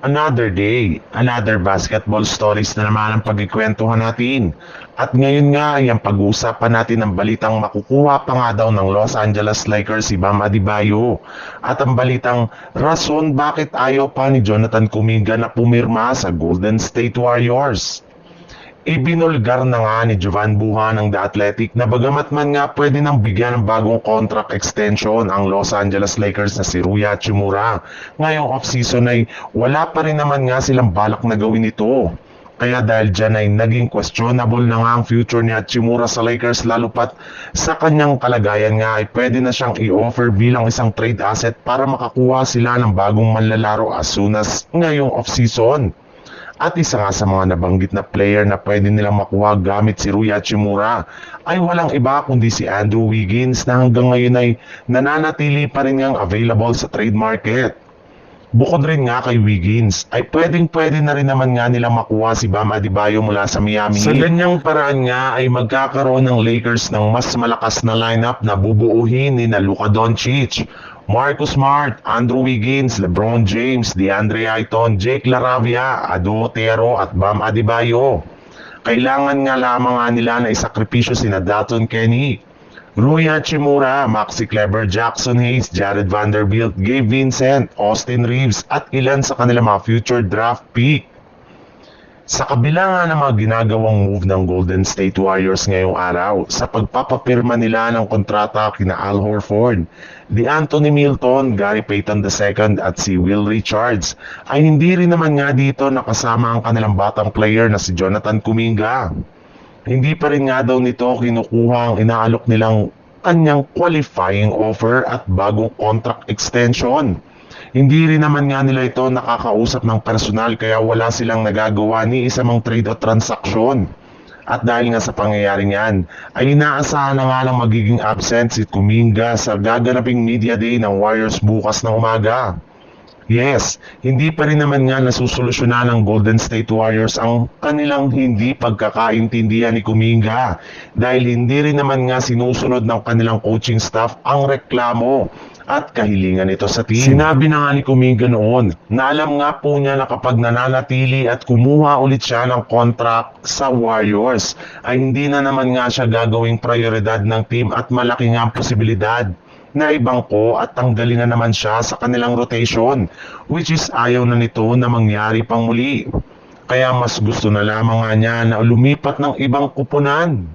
Another day, another basketball stories na naman ang pagkikwentuhan natin. At ngayon nga ay ang pag-uusapan natin ang balitang makukuha pa nga daw ng Los Angeles Lakers si Bam Adebayo. At ang balitang rason bakit ayaw pa ni Jonathan Kuminga na pumirma sa Golden State Warriors. Ibinulgar na nga ni Jovan Buha ng The Athletic na bagamat man nga pwede nang bigyan ng bagong contract extension ang Los Angeles Lakers na si Rui Hachimura. Ngayong off-season ay wala pa rin naman nga silang balak na gawin ito. Kaya dahil dyan ay naging questionable na nga ang future ni Hachimura sa Lakers lalo pat sa kanyang kalagayan nga ay pwede na siyang i-offer bilang isang trade asset para makakuha sila ng bagong manlalaro as soon as ngayong off-season. At isa nga sa mga nabanggit na player na pwede nilang makuha gamit si Rui Hachimura ay walang iba kundi si Andrew Wiggins na hanggang ngayon ay nananatili pa rin ngang available sa trade market. Bukod rin nga kay Wiggins ay pwede na rin naman nga nilang makuha si Bam Adebayo mula sa Miami. Sa ganyang paraan nga ay magkakaroon ng Lakers ng mas malakas na lineup na bubuuhin ni na Luka Doncic, Marcus Smart, Andrew Wiggins, LeBron James, DeAndre Ayton, Jake LaRavia, Ado Otero at Bam Adebayo. Kailangan nga lamang nga nila na isakripisyo sina Dalton Kenny, Rui Hachimura, Maxi Kleber, Jackson Hayes, Jared Vanderbilt, Gabe Vincent, Austin Reeves at ilan sa kanilang mga future draft pick. Sa kabila nga ng mga ginagawang move ng Golden State Warriors ngayong araw sa pagpapapirma nila ng kontrata kina Al Horford, Anthony Milton, Gary Payton II at si Will Richards ay hindi rin naman nga dito nakasama ang kanilang batang player na si Jonathan Kuminga. Hindi pa rin nga daw nito kinukuha ang inaalok nilang kanyang qualifying offer at bagong contract extension. Hindi rin naman nga nila ito nakakausap ng personal kaya wala silang nagagawa ni isa mang trade o transaksyon. At dahil nga sa pangyayari niyan, ay inaasahan na nga lang magiging absent si Kuminga sa gaganaping media day ng Warriors bukas na umaga. Yes, hindi pa rin naman nga nasusolusyonan ng Golden State Warriors ang kanilang hindi pagkakaintindihan ni Kuminga dahil hindi rin naman nga sinusunod ng kanilang coaching staff ang reklamo at kahilingan nito sa team. Sinabi na nga ni Kuminga noon na alam nga po niya na kapag nananatili at kumuha ulit siya ng contract sa Warriors ay hindi na naman nga siya gagawing prioridad ng team at malaki nga ang posibilidad na ibangko at tanggalin na naman siya sa kanilang rotation, which is ayaw na nito na mangyari pang muli. Kaya mas gusto na lamang nga niya na lumipat ng ibang kupunan.